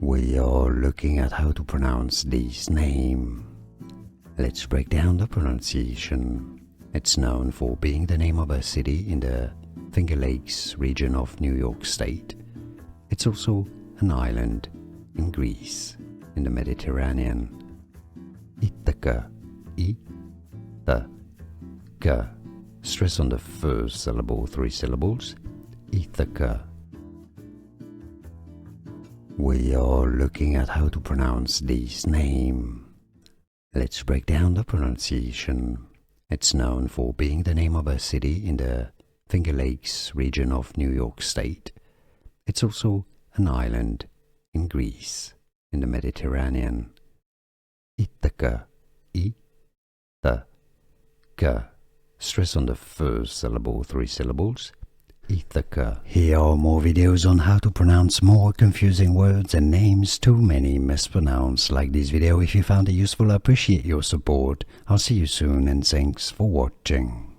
We are looking at how to pronounce this name. Let's break down the pronunciation. It's known for being the name of a city in the Finger Lakes region of New York State. It's also an island in Greece, in the Mediterranean. Ithaca, I-T-H-A-C-A. Stress on the first syllable, 3 syllables. Ithaca. We are looking at how to pronounce this name. Let's break down the pronunciation. It's known for being the name of a city in the Finger Lakes region of New York State. It's also an island in Greece, in the Mediterranean. Ithaca, I-T-H-A-C-A. Stress on the first syllable, 3 syllables. Ithaca. Here are more videos on how to pronounce more confusing words and names too many mispronounced. Like this video if you found it useful. I appreciate your support. I'll see you soon and thanks for watching.